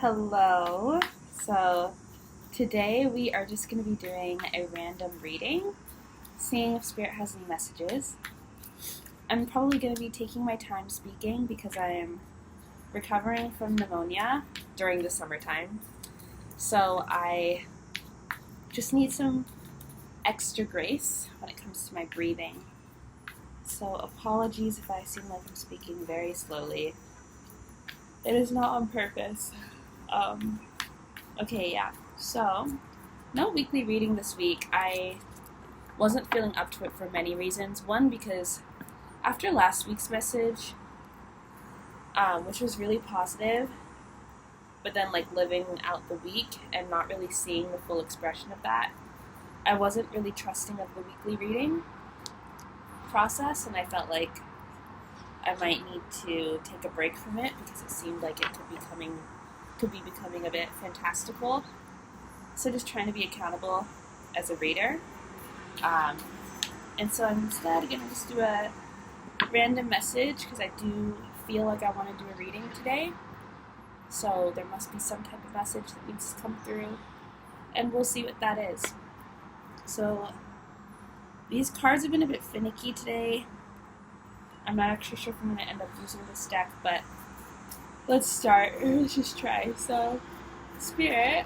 Hello. So today we are just going to be doing a random reading, seeing if Spirit has any messages. I'm probably going to be taking my time speaking because I am recovering from pneumonia during the summertime. So I just need some extra grace when it comes to my breathing. So apologies if I seem like I'm speaking very slowly. It is not on purpose. So no weekly reading this week. I wasn't feeling up to it for many reasons. One, because after last week's message, which was really positive, but then living out the week and not really seeing the full expression of that, I wasn't really trusting of the weekly reading process, and I felt like I might need to take a break from it because it seemed like it could be becoming a bit fantastical. So just trying to be accountable as a reader. And so I'm instead going to just do a random message because I do feel like I want to do a reading today. So there must be some type of message that needs to come through, and we'll see what that is. So these cards have been a bit finicky today. I'm not actually sure if I'm going to end up using this deck, but let's start. Let's just try. So, Spirit,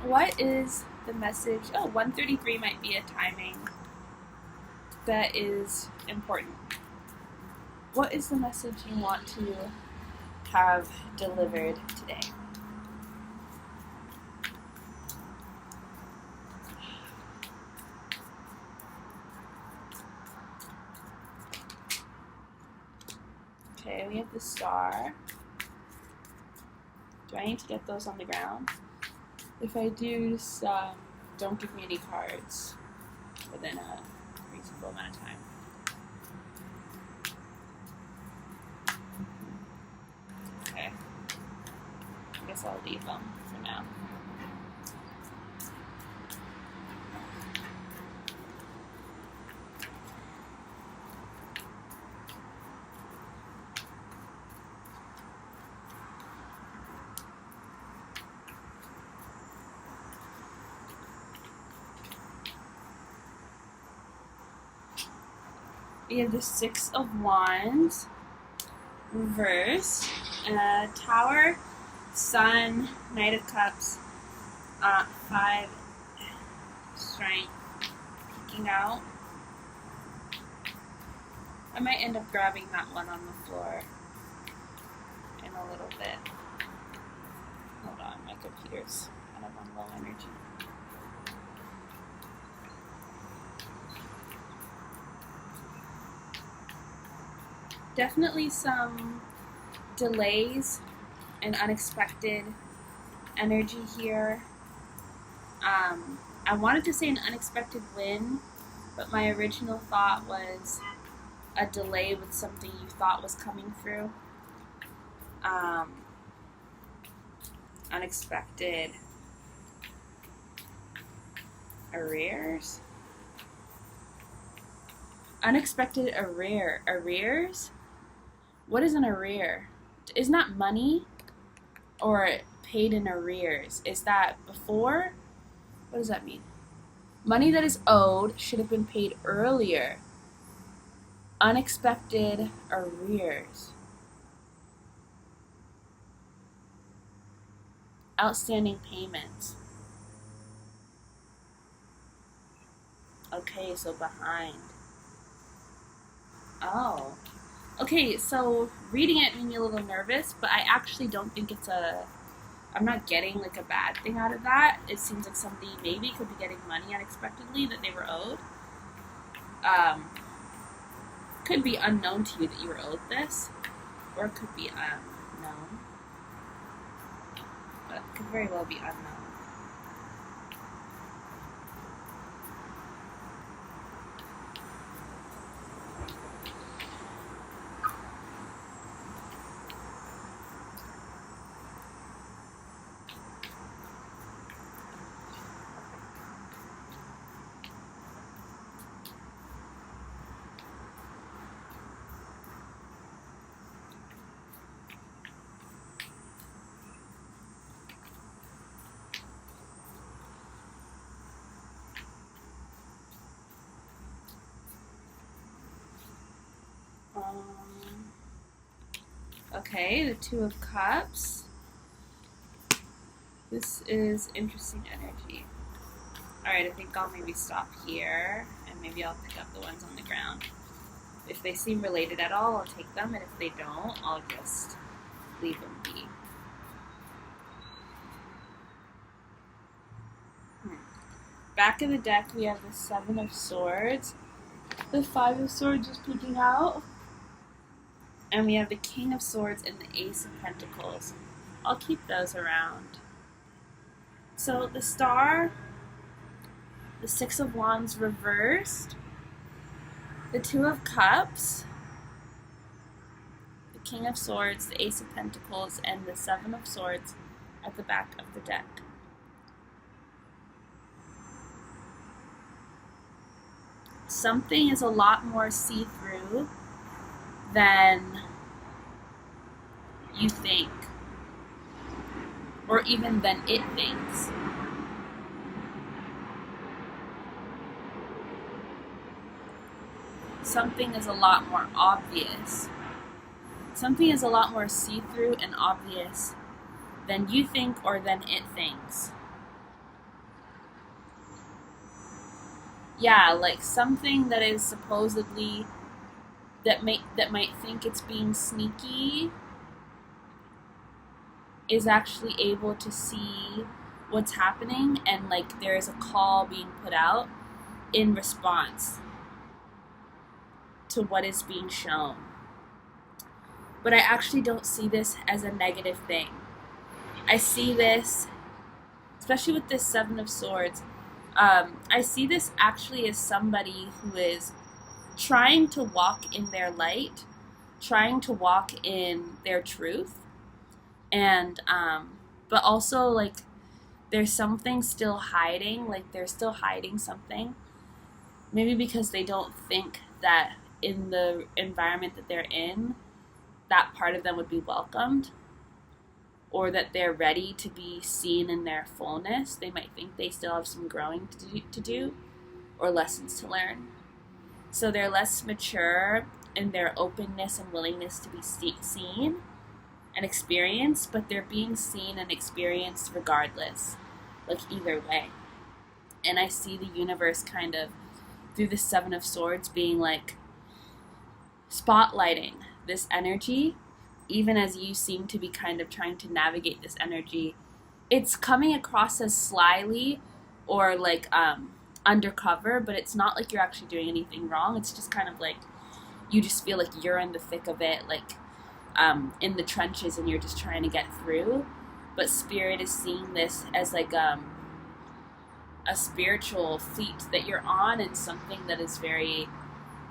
what is the message? 1:33 might be a timing that is important. What is the message you want to have delivered today? Okay, we have the star. Do I need to get those on the ground? If I do, just don't give me any cards within a reasonable amount of time. Okay. I guess I'll leave them for now. We have the Six of Wands, reverse, Tower, Sun, Knight of Cups, 5, Strength, peeking out. I might end up grabbing that one on the floor in a little bit. Hold on, my computer's kind of on low energy. Definitely some delays and unexpected energy here. I wanted to say an unexpected win, but my original thought was a delay with something you thought was coming through. Unexpected arrears? Unexpected arrears? What is an arrear? Isn't that money or paid in arrears? Is that before? What does that mean? Money that is owed should have been paid earlier. Unexpected arrears. Outstanding payments. Okay, so behind. Oh. Okay, so reading it made me a little nervous, but I actually don't think I'm not getting a bad thing out of that. It seems like somebody maybe could be getting money unexpectedly that they were owed. Could be unknown to you that you were owed this, or it could be known, but it could very well be unknown. Okay, the Two of Cups. This is interesting energy. Alright, I think I'll maybe stop here, and maybe I'll pick up the ones on the ground. If they seem related at all, I'll take them, and if they don't, I'll just leave them be. Back of the deck, we have the Seven of Swords. The Five of Swords is peeking out. And we have the King of Swords and the Ace of Pentacles. I'll keep those around. So the Star, the Six of Wands reversed, the Two of Cups, the King of Swords, the Ace of Pentacles, and the Seven of Swords at the back of the deck. Something is a lot more see-through than you think, or even than it thinks. Something is a lot more obvious. Something is a lot more see-through and obvious than you think or than it thinks. Yeah, like something that is supposedly that might think it's being sneaky is actually able to see what's happening, and like there is a call being put out in response to what is being shown. But I actually don't see this as a negative thing. I see this, especially with this Seven of Swords, I see this actually as somebody who is trying to walk in their light, trying to walk in their truth, and but also like there's something still hiding, like they're still hiding something, maybe because they don't think that in the environment that they're in, that part of them would be welcomed, or that they're ready to be seen in their fullness. They might think they still have some growing to do or lessons to learn. So they're less mature in their openness and willingness to be seen and experienced, but they're being seen and experienced regardless, like either way. And I see the universe kind of, through the Seven of Swords, being like spotlighting this energy, even as you seem to be kind of trying to navigate this energy. It's coming across as slyly or like undercover, but it's not like you're actually doing anything wrong. It's just kind of like you just feel like you're in the thick of it, like in the trenches, and you're just trying to get through. But Spirit is seeing this as like a spiritual fleet that you're on, and something that is very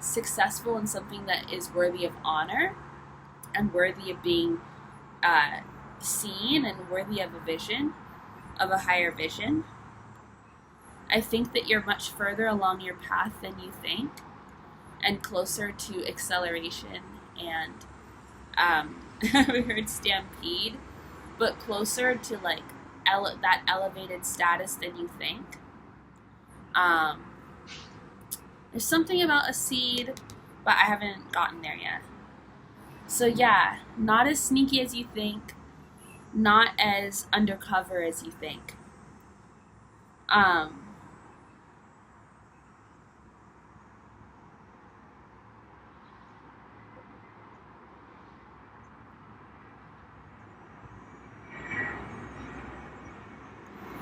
successful, and something that is worthy of honor and worthy of being seen, and worthy of a vision, of a higher vision. I think that you're much further along your path than you think, and closer to acceleration and we heard stampede, but closer to like that elevated status than you think. There's something about a seed, but I haven't gotten there yet. So yeah, not as sneaky as you think, not as undercover as you think.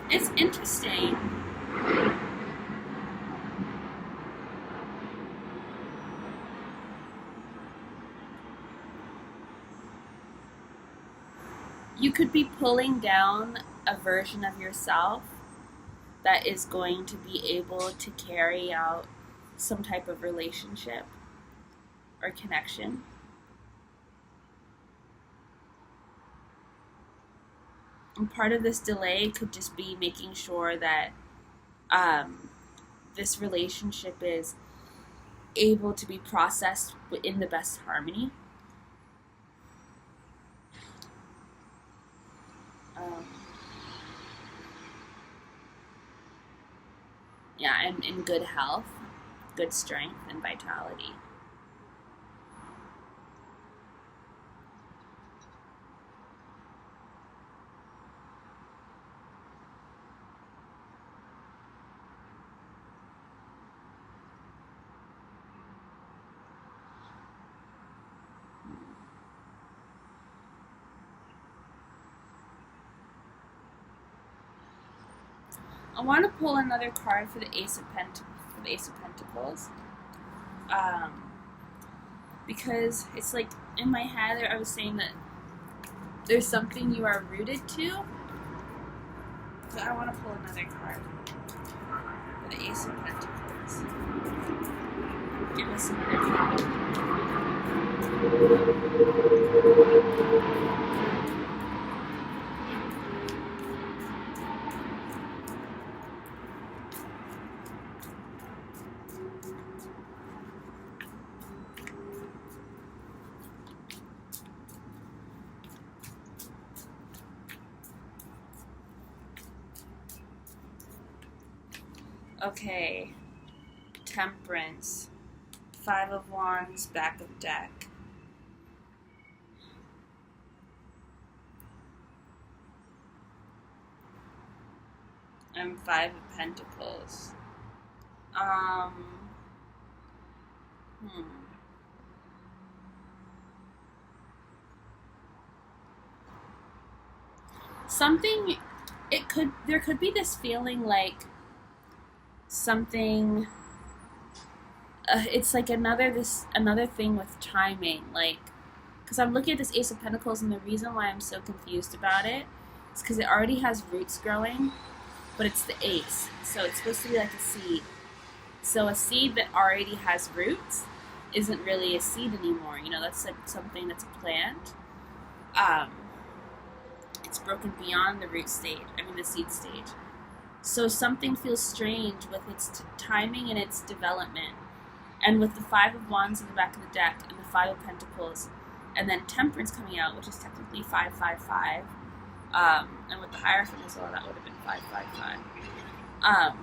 It's interesting. You could be pulling down a version of yourself that is going to be able to carry out some type of relationship or connection. And part of this delay could just be making sure that this relationship is able to be processed in the best harmony. And in good health, good strength, and vitality. I want to pull another card for the Ace of Pentacles. Because it's like in my head, I was saying that there's something you are rooted to. So I want to pull another card for the Ace of Pentacles. Give us another card. Okay, Temperance, 5 of Wands, back of deck. And 5 of Pentacles. Something, there could be this feeling like something, it's like another thing with timing, like, because I'm looking at this Ace of Pentacles, and the reason why I'm so confused about it is because it already has roots growing, but it's the ace, so it's supposed to be like a seed. So a seed that already has roots isn't really a seed anymore, you know, that's like something that's a plant. It's broken beyond the root stage, the seed stage. So something feels strange with its timing and its development. And with the 5 of Wands in the back of the deck and the 5 of Pentacles, and then Temperance coming out, which is technically 555, and with the Hierophant as well, that would have been 555.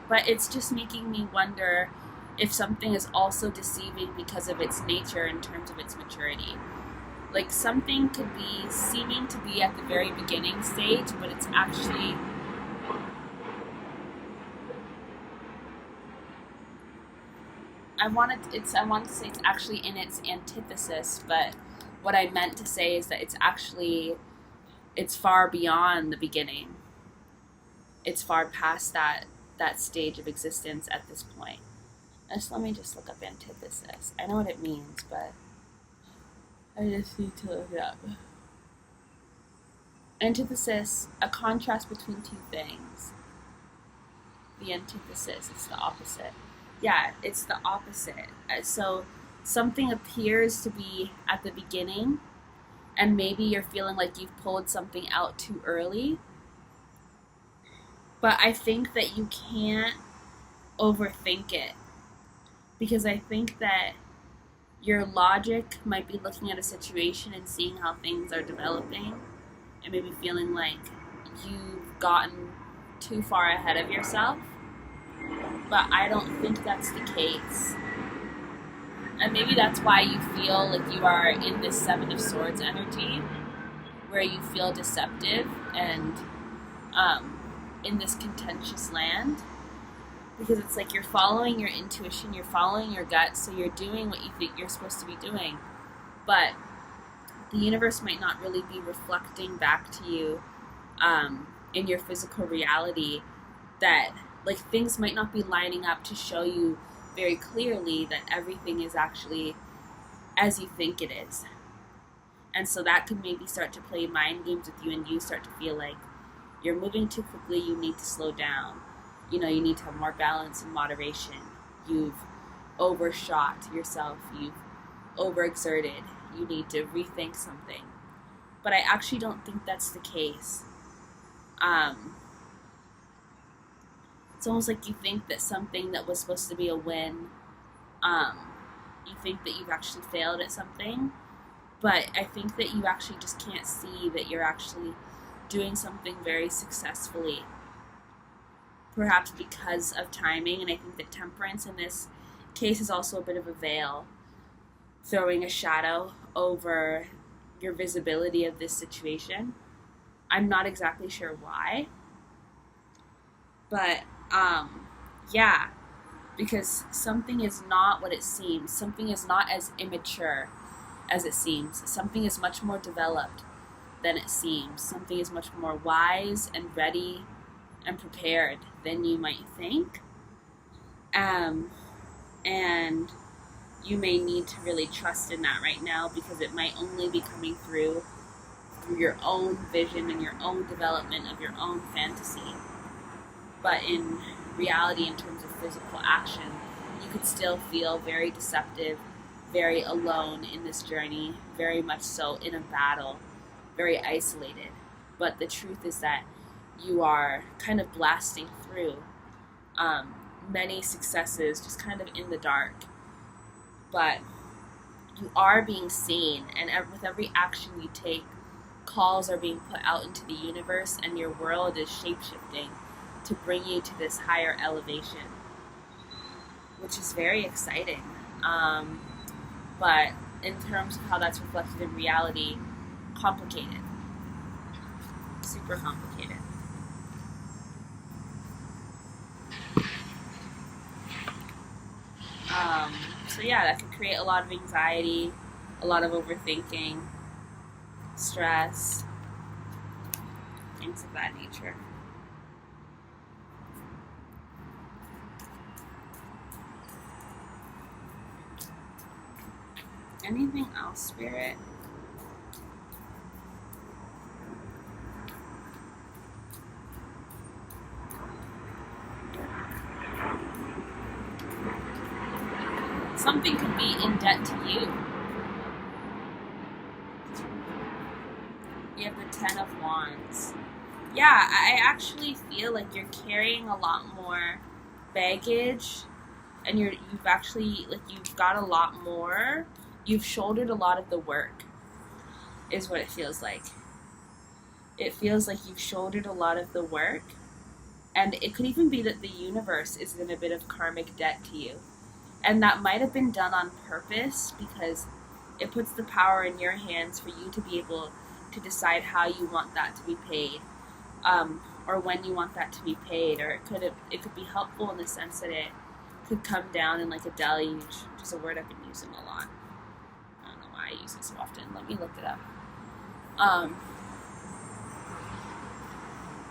But it's just making me wonder if something is also deceiving because of its nature in terms of its maturity. Like something could be seeming to be at the very beginning stage, but it's actually... I wanted to say it's actually in its antithesis, but what I meant to say is that it's far beyond the beginning. It's far past that stage of existence at this point. Let me just look up antithesis. I know what it means, but I just need to look it up. Antithesis, a contrast between two things. The antithesis, it's the opposite. Yeah, it's the opposite. So something appears to be at the beginning, and maybe you're feeling like you've pulled something out too early. But I think that you can't overthink it, because I think that your logic might be looking at a situation and seeing how things are developing, and maybe feeling like you've gotten too far ahead of yourself. But I don't think that's the case. And maybe that's why you feel like you are in this 7 of Swords energy, where you feel deceptive and in this contentious land. Because it's like you're following your intuition, you're following your gut, so you're doing what you think you're supposed to be doing. But the universe might not really be reflecting back to you in your physical reality, that like things might not be lining up to show you very clearly that everything is actually as you think it is. And so that could maybe start to play mind games with you, and you start to feel like you're moving too quickly, you need to slow down. You know, you need to have more balance and moderation. You've overshot yourself, you've overexerted, you need to rethink something. But I actually don't think that's the case. It's almost like you think that something that was supposed to be a win, you think that you've actually failed at something, but I think that you actually just can't see that you're actually doing something very successfully, perhaps because of timing. And I think that Temperance in this case is also a bit of a veil, throwing a shadow over your visibility of this situation. I'm not exactly sure why, but yeah, because something is not what it seems. Something is not as immature as it seems. Something is much more developed than it seems. Something is much more wise and ready and prepared than you might think. And you may need to really trust in that right now, because it might only be coming through your own vision and your own development of your own fantasy. But in reality, in terms of physical action, you could still feel very deceptive, very alone in this journey, very much so in a battle, very isolated. But the truth is that you are kind of blasting through many successes just kind of in the dark. But you are being seen, and with every action you take, calls are being put out into the universe, and your world is shape-shifting to bring you to this higher elevation, which is very exciting. But in terms of how that's reflected in reality, complicated. Super complicated. So yeah, that can create a lot of anxiety, a lot of overthinking, stress, things of that nature. Anything else, Spirit? Something could be in debt to you. You have the Ten of Wands. Yeah, I actually feel like you're carrying a lot more baggage, and you've actually, like, you've got a lot more. You've shouldered a lot of the work, is what it feels like. It feels like you've shouldered a lot of the work, and it could even be that the universe is in a bit of karmic debt to you. And that might have been done on purpose, because it puts the power in your hands for you to be able to decide how you want that to be paid, or when you want that to be paid. Or it could be helpful in the sense that it could come down in like a deluge, which is a word I've been using a lot. I don't know why I use it so often. Let me look it up.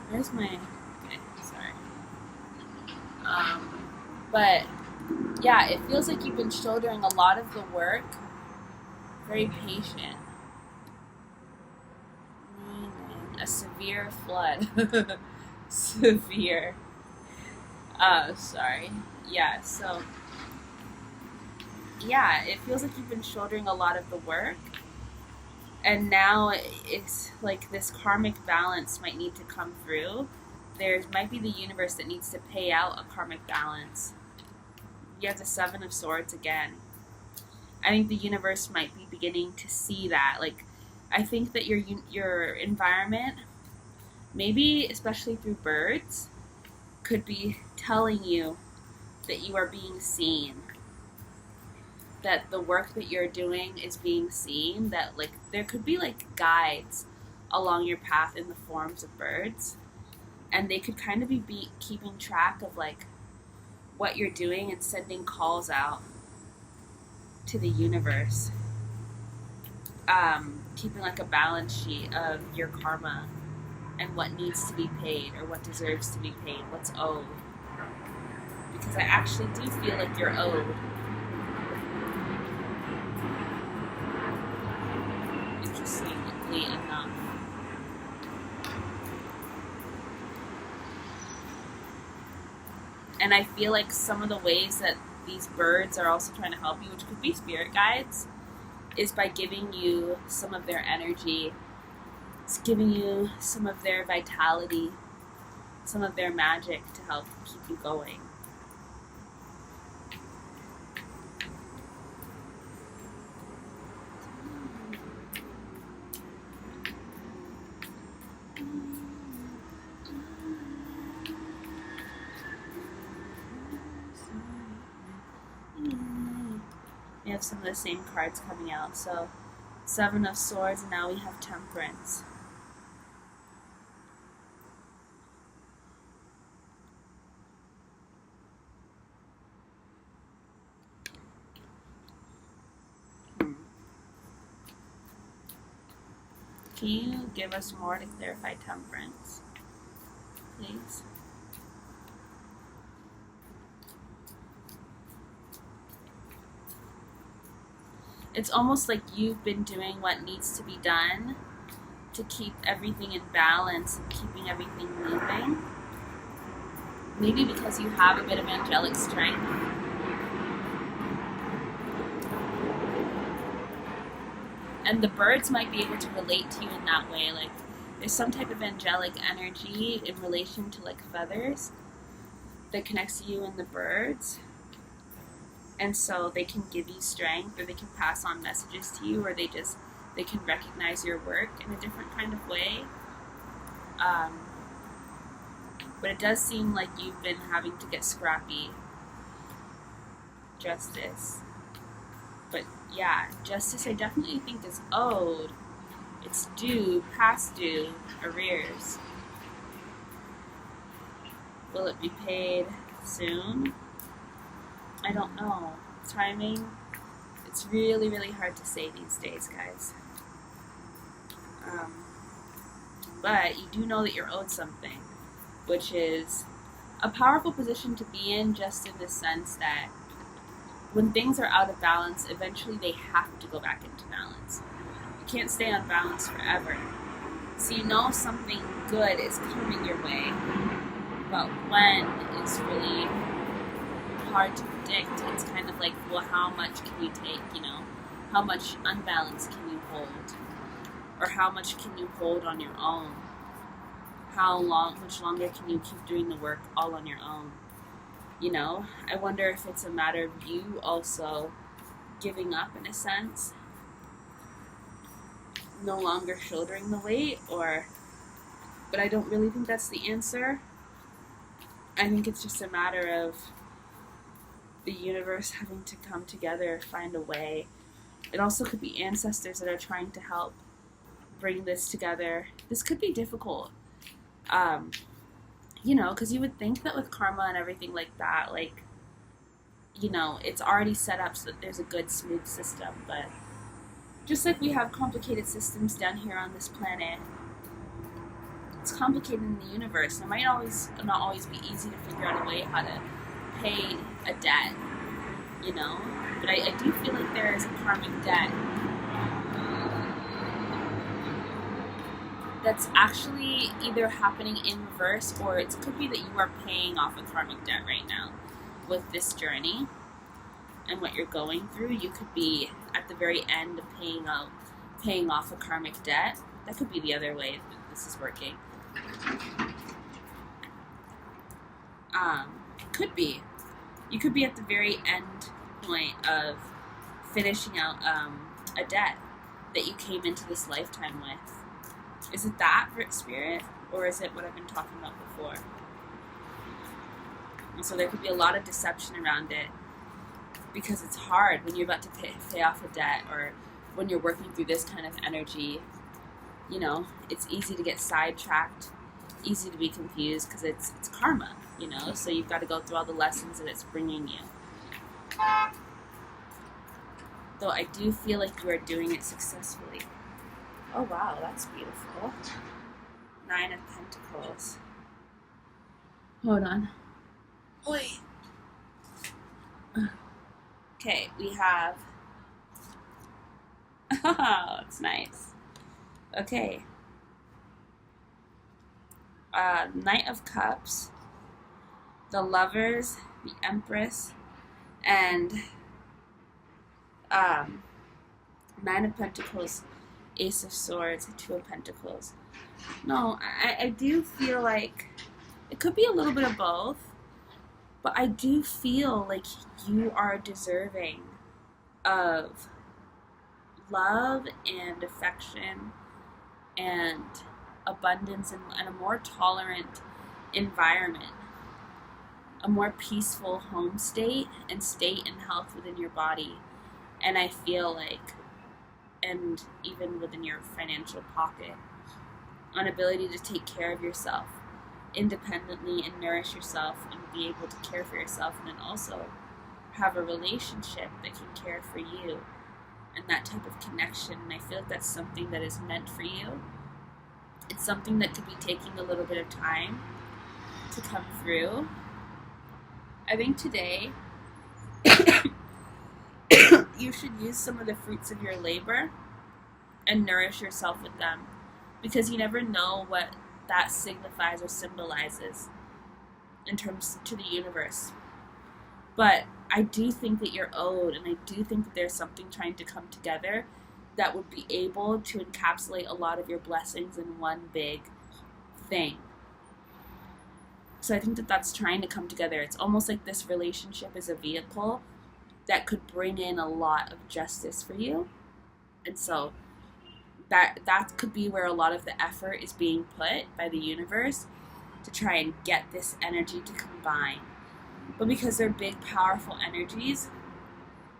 Where's my... Okay, sorry. But yeah, it feels like you've been shouldering a lot of the work. Very patient. A severe flood. Severe. Sorry. Yeah, so... Yeah, it feels like you've been shouldering a lot of the work. And now it's like this karmic balance might need to come through. There might be the universe that needs to pay out a karmic balance. You have the Seven of Swords again. I think the universe might be beginning to see that. Like, I think that your environment, maybe especially through birds, could be telling you that you are being seen. That the work that you're doing is being seen. That, like, there could be like guides along your path in the forms of birds, and they could kind of be keeping track of like what you're doing and sending calls out to the universe, keeping like a balance sheet of your karma and what needs to be paid or what deserves to be paid, what's owed. Because I actually do feel like you're owed. Interestingly enough. And I feel like some of the ways that these birds are also trying to help you, which could be spirit guides, is by giving you some of their energy. It's giving you some of their vitality, some of their magic to help keep you going. We have some of the same cards coming out. So, Seven of Swords, and now we have Temperance. Can you give us more to clarify Temperance, please? it's almost like you've been doing what needs to be done to keep everything in balance and keeping everything moving. Maybe because you have a bit of angelic strength. And the birds might be able to relate to you in that way. Like, there's some type of angelic energy in relation to like feathers that connects you and the birds. And so they can give you strength, or they can pass on messages to you, or they can recognize your work in a different kind of way. But it does seem like you've been having to get scrappy. Justice. But yeah, justice I definitely think is owed. It's due, past due, arrears. Will it be paid soon? I don't know. Timing, it's really, really hard to say these days, guys. But you do know that you're owed something, which is a powerful position to be in, just in the sense that when things are out of balance, eventually they have to go back into balance. You can't stay on balance forever. So you know something good is coming your way, but when is really hard to predict. It's kind of like, well, how much can you take, How much unbalance can you hold? Or how much can you hold on your own? Much longer can you keep doing the work all on your own? I wonder if it's a matter of you also giving up in a sense, no longer shouldering the weight, but I don't really think that's the answer. I think it's just a matter of the universe having to come together, find a way. It also could be ancestors that are trying to help bring this together. This could be difficult. Because you would think that with karma and everything like that, it's already set up so that there's a good, smooth system. But just like we have complicated systems down here on this planet, it's complicated in the universe. It might not always be easy to figure out a way how to pay a debt, But I do feel like there is a karmic debt that's actually either happening in reverse, or it could be that you are paying off a karmic debt right now with this journey and what you're going through. You could be at the very end of paying off a karmic debt. That could be the other way that this is working. Could be. You could be at the very end point of finishing out a debt that you came into this lifetime with. Is it that, Spirit, or is it what I've been talking about before? And so there could be a lot of deception around it, because it's hard when you're about to pay off a debt, or when you're working through this kind of energy. It's easy to get sidetracked, easy to be confused, because it's karma, so you've got to go through all the lessons that it's bringing you. Though I do feel like you are doing it successfully. Oh wow, that's beautiful. 9 of Pentacles. Hold on. Wait. Okay, we have... Oh, it's nice. Okay. Knight of Cups, the Lovers, the Empress, and 9 of Pentacles, Ace of Swords, 2 of Pentacles. No, I do feel like it could be a little bit of both, but I do feel like you are deserving of love and affection and abundance and a more tolerant environment, a more peaceful home state and health within your body. And I feel like, and even within your financial pocket, an ability to take care of yourself independently and nourish yourself and be able to care for yourself, and then also have a relationship that can care for you, and that type of connection. And I feel like that's something that is meant for you. It's something that could be taking a little bit of time to come through. I think today you should use some of the fruits of your labor and nourish yourself with them, because you never know what that signifies or symbolizes in terms to the universe. But I do think that you're owed, and I do think that there's something trying to come together that would be able to encapsulate a lot of your blessings in one big thing. So I think that that's trying to come together. It's almost like this relationship is a vehicle that could bring in a lot of justice for you. And so that could be where a lot of the effort is being put by the universe to try and get this energy to combine. But because they're big, powerful energies,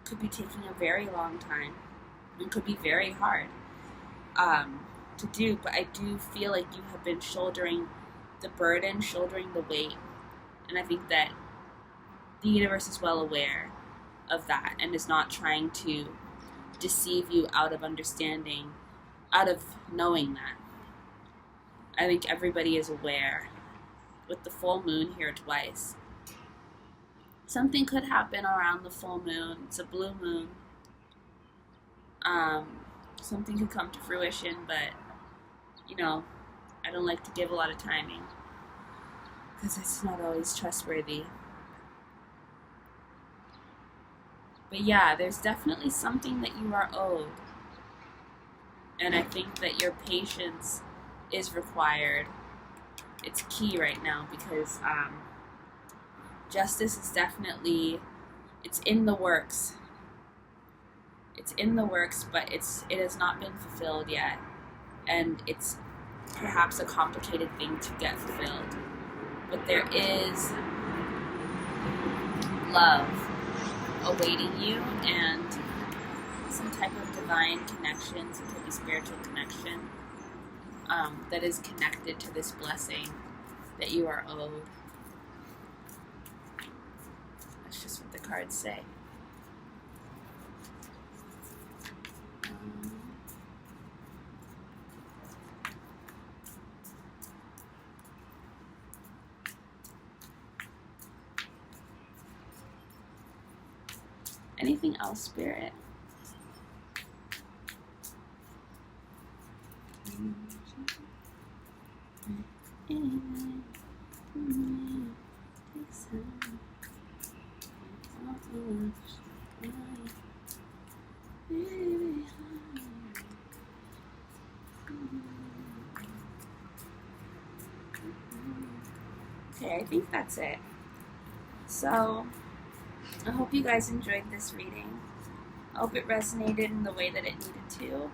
could be taking a very long time and could be very hard to do. But I do feel like you have been shouldering the burden, shouldering the weight. And I think that the universe is well aware of that and is not trying to deceive you out of understanding, out of knowing that. I think everybody is aware. With the full moon here twice, something could happen around the full moon. It's a blue moon. Something could come to fruition, but I don't like to give a lot of timing because it's not always trustworthy. But yeah, there's definitely something that you are owed. And I think that your patience is required. It's key right now because justice is definitely, it's in the works. It's in the works, but it has not been fulfilled yet. And it's perhaps a complicated thing to get fulfilled. But there is love awaiting you and some type of divine connection, some type of spiritual connection that is connected to this blessing that you are owed. That's just what the cards say. Anything else, Spirit? Okay, I think that's it. So, I hope you guys enjoyed this reading. I hope it resonated in the way that it needed to.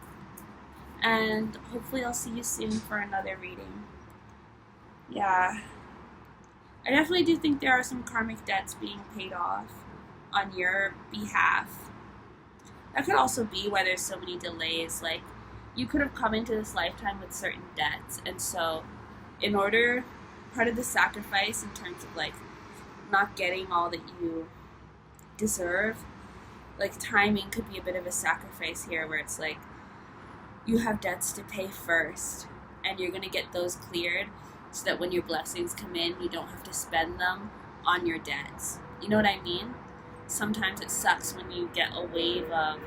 And hopefully I'll see you soon for another reading. Yeah. I definitely do think there are some karmic debts being paid off on your behalf. That could also be why there's so many delays. Like, you could have come into this lifetime with certain debts. And so, in order, part of the sacrifice in terms of, like, not getting all that you deserve, like, timing could be a bit of a sacrifice here where it's like, you have debts to pay first, and you're going to get those cleared so that when your blessings come in, you don't have to spend them on your debts. You know what I mean? Sometimes it sucks when you get a wave of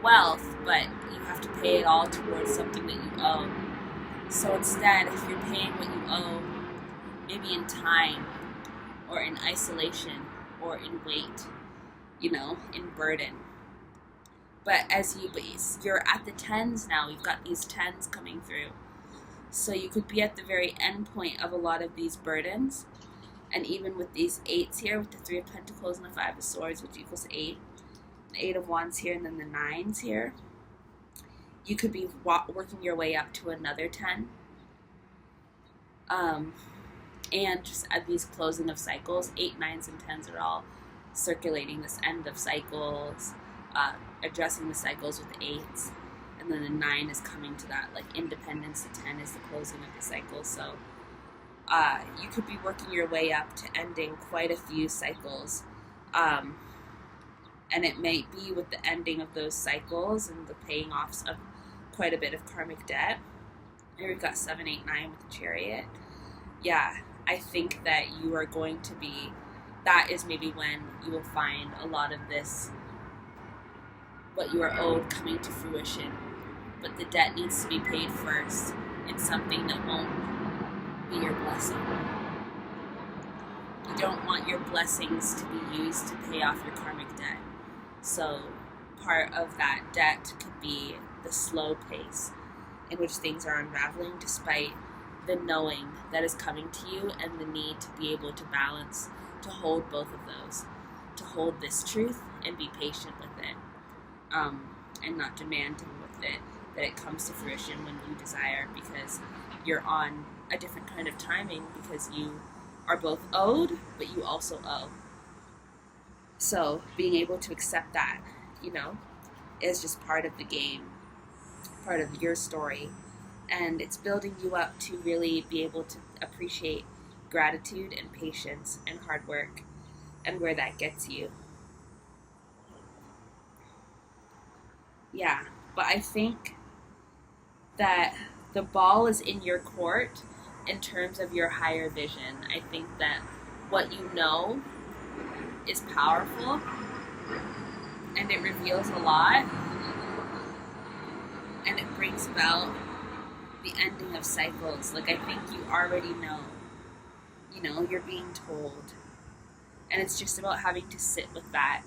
wealth, but you have to pay it all towards something that you owe. So instead, if you're paying what you owe, maybe in time, or in isolation, or in weight, in burden. But you're at the 10s now, you've got these 10s coming through. So you could be at the very end point of a lot of these burdens. And even with these 8s here, with the 3 of Pentacles and the 5 of Swords, which equals 8, the 8 of Wands here, and then the 9s here, you could be working your way up to another 10. And just at these closing of cycles, 8, 9s, and 10s are all circulating this end of cycles, addressing the cycles with the 8s, and then the 9 is coming to that, like, independence. The 10 is the closing of the cycle. So you could be working your way up to ending quite a few cycles, and it may be with the ending of those cycles and the paying off of quite a bit of karmic debt. Here we've got 7, 8, 9 with the Chariot. Yeah, I think that you are going to be, that is maybe when you will find a lot of this what you are owed coming to fruition, but the debt needs to be paid first in something that won't be your blessing. You don't want your blessings to be used to pay off your karmic debt. So part of that debt could be the slow pace in which things are unraveling despite the knowing that is coming to you, and the need to be able to balance, to hold both of those, to hold this truth and be patient with it, and not demanding with it that it comes to fruition when you desire, because you're on a different kind of timing, because you are both owed, but you also owe. So being able to accept that, is just part of the game, part of your story, and it's building you up to really be able to appreciate gratitude and patience and hard work and where that gets you. Yeah, but I think that the ball is in your court in terms of your higher vision. I think that what you know is powerful and it reveals a lot, and it brings about the ending of cycles. Like, I think you already know, you're being told, and it's just about having to sit with that.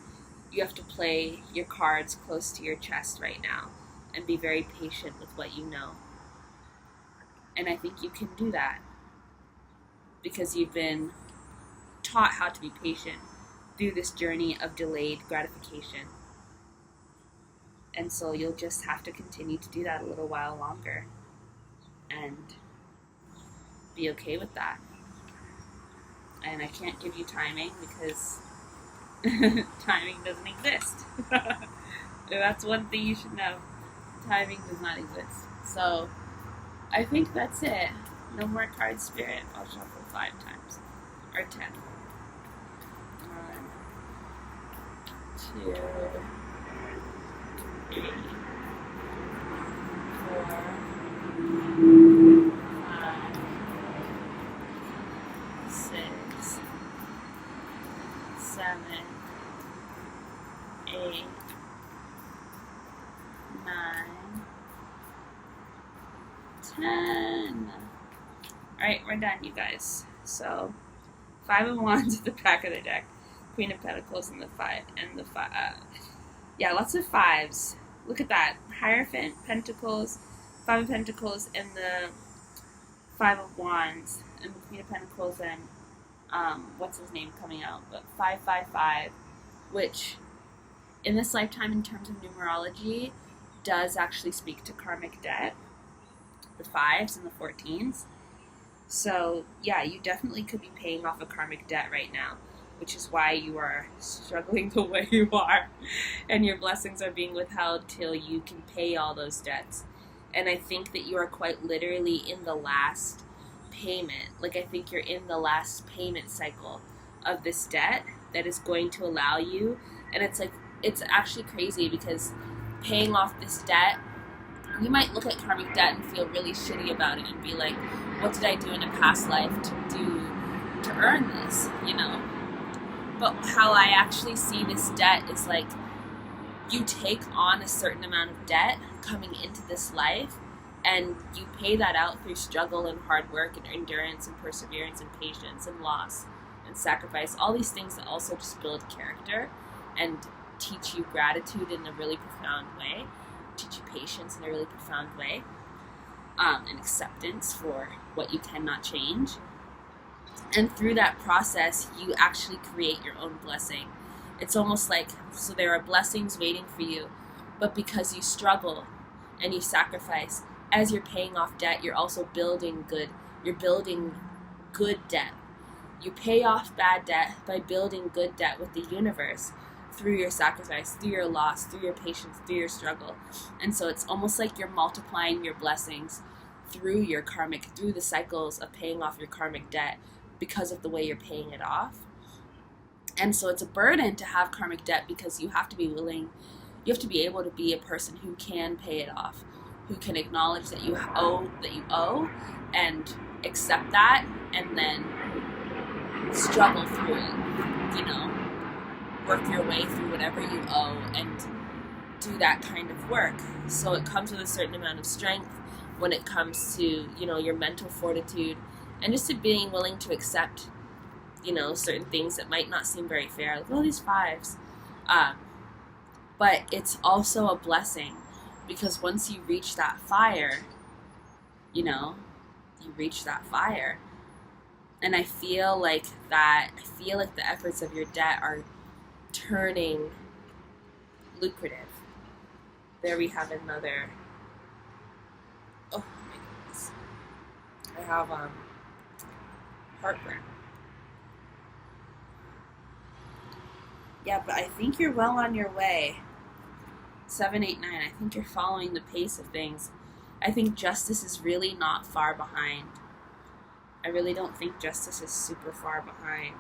You have to play your cards close to your chest right now and be very patient with what you know. And I think you can do that because you've been taught how to be patient through this journey of delayed gratification. And so you'll just have to continue to do that a little while longer and be okay with that. And I can't give you timing because timing doesn't exist. That's one thing you should know. Timing does not exist. So I think that's it. No more card spirit. I'll shuffle 5 times. Or 10. 1, 2, 3, 4, 5, 6, 7, 8, 9, 10. Alright, we're done, you guys. So, 5 of Wands at the back of the deck, Queen of Pentacles and the 5, and the 5, lots of 5s. Look at that. Hierophant, Pentacles, 5 of Pentacles, and the 5 of Wands, and the Queen of Pentacles, and, what's his name coming out? But 555, which, in this lifetime, in terms of numerology, does actually speak to karmic debt. The 5s and the 14s. So, yeah, you definitely could be paying off a karmic debt right now, which is why you are struggling the way you are, and your blessings are being withheld till you can pay all those debts. And I think that you are quite literally in the last payment. Like, I think you're in the last payment cycle of this debt that is going to allow you, and it's actually crazy because paying off this debt, you might look at karmic debt and feel really shitty about it and be like, what did I do in a past life to earn this, But how I actually see this debt is like, you take on a certain amount of debt coming into this life, and you pay that out through struggle and hard work and endurance and perseverance and patience and loss and sacrifice, all these things that also just build character and teach you gratitude in a really profound way, teach you patience in a really profound way, and acceptance for what you cannot change. And through that process, you actually create your own blessing. It's almost like, so there are blessings waiting for you, but because you struggle and you sacrifice, as you're paying off debt, you're also building good debt. You pay off bad debt by building good debt with the universe through your sacrifice, through your loss, through your patience, through your struggle. And so it's almost like you're multiplying your blessings through the cycles of paying off your karmic debt because of the way you're paying it off. And so it's a burden to have karmic debt because you have to be able to be a person who can pay it off, who can acknowledge that you owe and accept that, and then struggle through it, work your way through whatever you owe, and do that kind of work. So it comes with a certain amount of strength when it comes to, your mental fortitude, and just to being willing to accept, certain things that might not seem very fair, like all these fives. But it's also a blessing, because once you reach that fire, you reach that fire. And I feel like the efforts of your debt are turning lucrative. There we have another. Oh my goodness. I have heartburn. Yeah, but I think you're well on your way. 7, 8, 9. I think you're following the pace of things. I think justice is really not far behind. I really don't think justice is super far behind.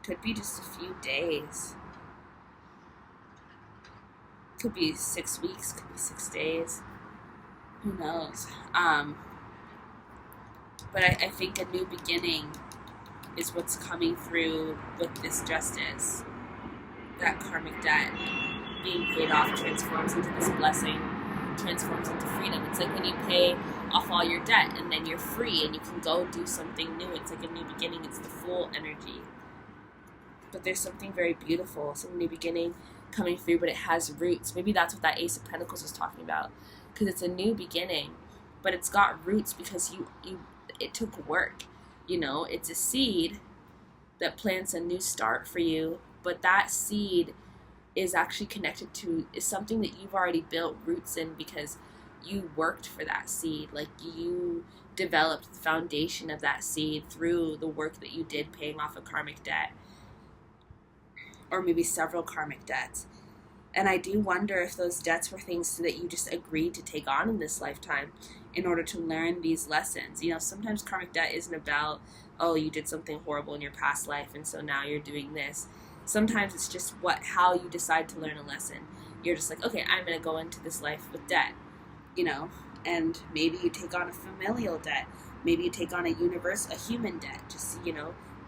Could be just a few days. Could be 6 weeks, could be 6 days. Who knows? But I think a new beginning is what's coming through with this justice. That karmic debt being paid off transforms into this blessing, transforms into freedom. It's like when you pay off all your debt and then you're free and you can go do something new. It's like a new beginning. It's the full energy. But there's something very beautiful, some new beginning coming through, but it has roots. Maybe that's what that Ace of Pentacles was talking about, because it's a new beginning, but it's got roots because it took work. It's a seed that plants a new start for you, but that seed is actually connected to is something that you've already built roots in, because you worked for that seed. Like, you developed the foundation of that seed through the work that you did paying off a karmic debt, or maybe several karmic debts. And I do wonder if those debts were things that you just agreed to take on in this lifetime in order to learn these lessons. Sometimes karmic debt isn't about, oh, you did something horrible in your past life and so now you're doing this. Sometimes it's just how you decide to learn a lesson. You're just like, okay, I'm going to go into this life with debt, and maybe you take on a familial debt. Maybe you take on a human debt, just,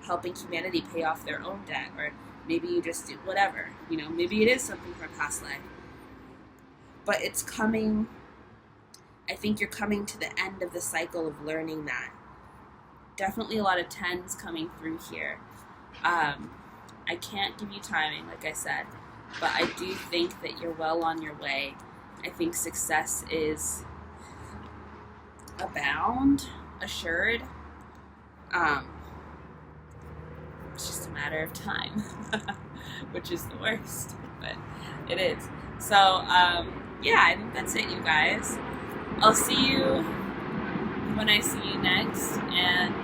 helping humanity pay off their own debt, or maybe you just do whatever, maybe it is something from a past life. But it's coming, I think you're coming to the end of the cycle of learning that. Definitely a lot of 10s coming through here. I can't give you timing, like I said, but I do think that you're well on your way. I think success is assured. It's just a matter of time, which is the worst, but it is. So, yeah, I think that's it, you guys. I'll see you when I see you next, and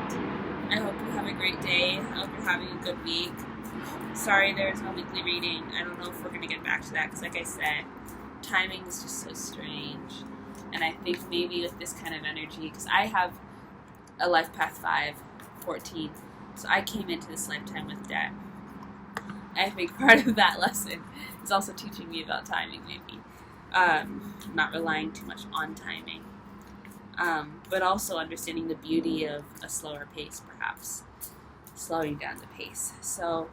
I hope you have a great day. I hope you're having a good week. Sorry there's no weekly reading. I don't know if we're going to get back to that, because like I said, timing is just so strange. And I think maybe with this kind of energy, because I have a life path 5, 14, so I came into this lifetime with debt. I think part of that lesson is also teaching me about timing, maybe. Not relying too much on timing. But also understanding the beauty of a slower pace, perhaps. Slowing down the pace. So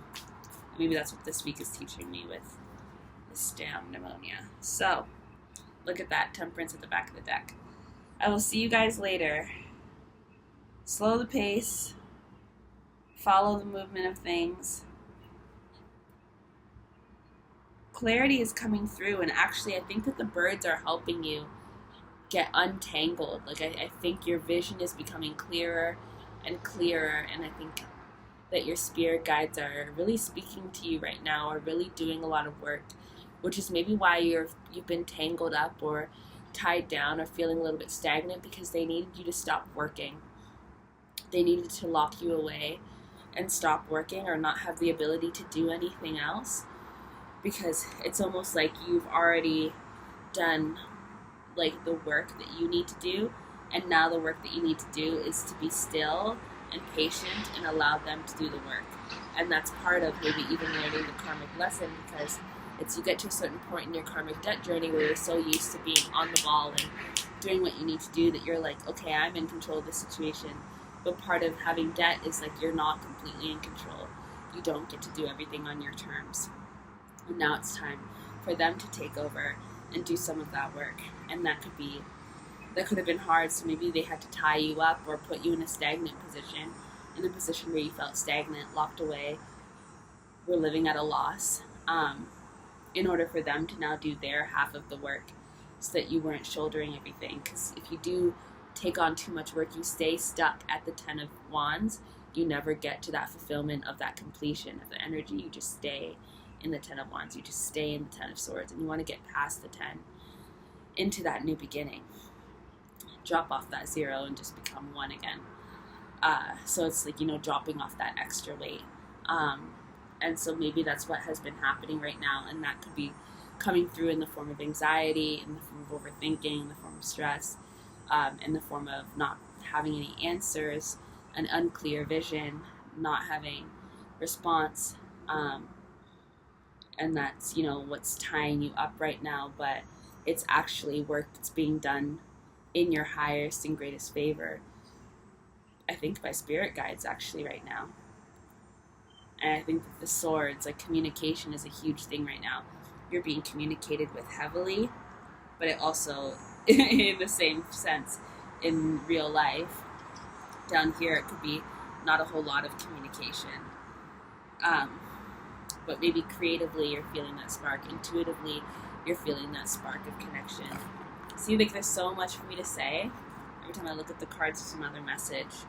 maybe that's what this week is teaching me with this damn pneumonia. So, look at that, temperance at the back of the deck. I will see you guys later. Slow the pace. Follow the movement of things. Clarity is coming through, and actually I think that the birds are helping you get untangled. Like, I think your vision is becoming clearer and clearer, and I think that your spirit guides are really speaking to you right now, are really doing a lot of work, which is maybe why you've been tangled up or tied down or feeling a little bit stagnant, because they needed you to stop working. They needed to lock you away and stop working, or not have the ability to do anything else, because it's almost like you've already done like the work that you need to do, and now the work that you need to do is to be still and patient and allow them to do the work. And that's part of maybe even learning the karmic lesson, because it's you get to a certain point in your karmic debt journey where you're so used to being on the ball and doing what you need to do that you're like, okay, I'm in control of this situation. But part of having debt is like you're not completely in control. You don't get to do everything on your terms. And now it's time for them to take over and do some of that work. And that could have been hard. So maybe they had to tie you up or put you in a stagnant position, in a position where you felt stagnant, locked away, were living at a loss, in order for them to now do their half of the work, so that you weren't shouldering everything. Because if you do take on too much work, you stay stuck at the 10 of Wands. You never get to that fulfillment of that completion of the energy. You just stay in the 10 of Wands. You just stay in the 10 of Swords, and you want to get past the 10 into that new beginning. Drop off that 0 and just become 1 again. So it's like, dropping off that extra weight. And so maybe that's what has been happening right now, and that could be coming through in the form of anxiety, in the form of overthinking, in the form of stress, in the form of not having any answers, an unclear vision, not having response, and that's, what's tying you up right now, but it's actually work that's being done in your highest and greatest favor, I think by spirit guides actually right now. And I think that the swords, like communication, is a huge thing right now. You're being communicated with heavily, but it also, in the same sense, in real life, down here it could be not a whole lot of communication. But maybe creatively you're feeling that spark. Intuitively, you're feeling that spark of connection. See, like there's so much for me to say. Every time I look at the cards, there's another message.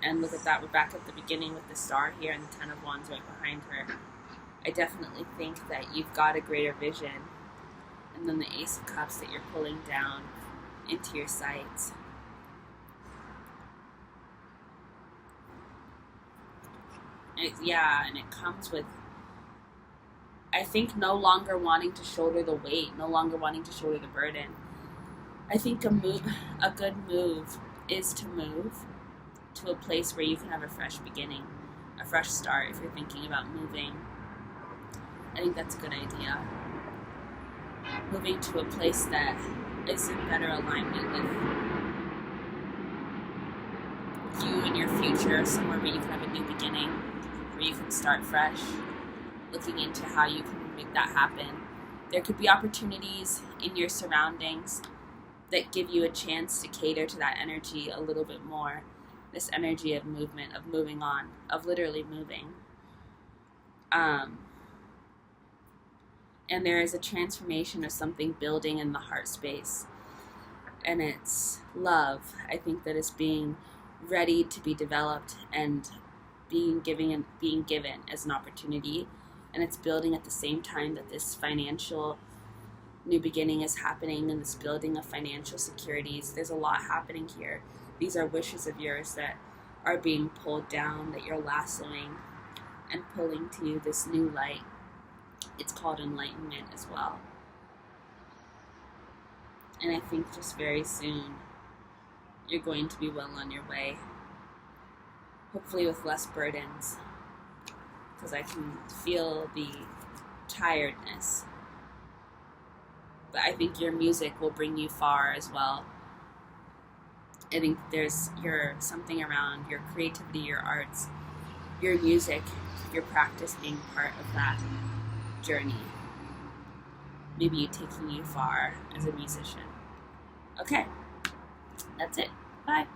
And look at that, we're back at the beginning with the star here and the 10 of Wands right behind her. I definitely think that you've got a greater vision. And then the Ace of Cups that you're pulling down into your sights. And it comes with, I think, no longer wanting to shoulder the weight, no longer wanting to shoulder the burden. I think a good move is to move to a place where you can have a fresh beginning, a fresh start if you're thinking about moving. I think that's a good idea. Moving to a place that is in better alignment with you and your future, somewhere where you can have a new beginning, where you can start fresh, looking into how you can make that happen. There could be opportunities in your surroundings that give you a chance to cater to that energy a little bit more. This energy of movement, of moving on, of literally moving. And there is a transformation of something building in the heart space. And it's love, I think, that is being ready to be developed and being given as an opportunity. And it's building at the same time that this financial new beginning is happening, and this building of financial securities. There's a lot happening here. These are wishes of yours that are being pulled down, that you're lassoing and pulling to you this new light. It's called enlightenment as well. And I think just very soon you're going to be well on your way. Hopefully with less burdens, because I can feel the tiredness. But I think your music will bring you far as well. I think there's something around your creativity, your arts, your music, your practice being part of that journey. Maybe taking you far as a musician. Okay, that's it. Bye.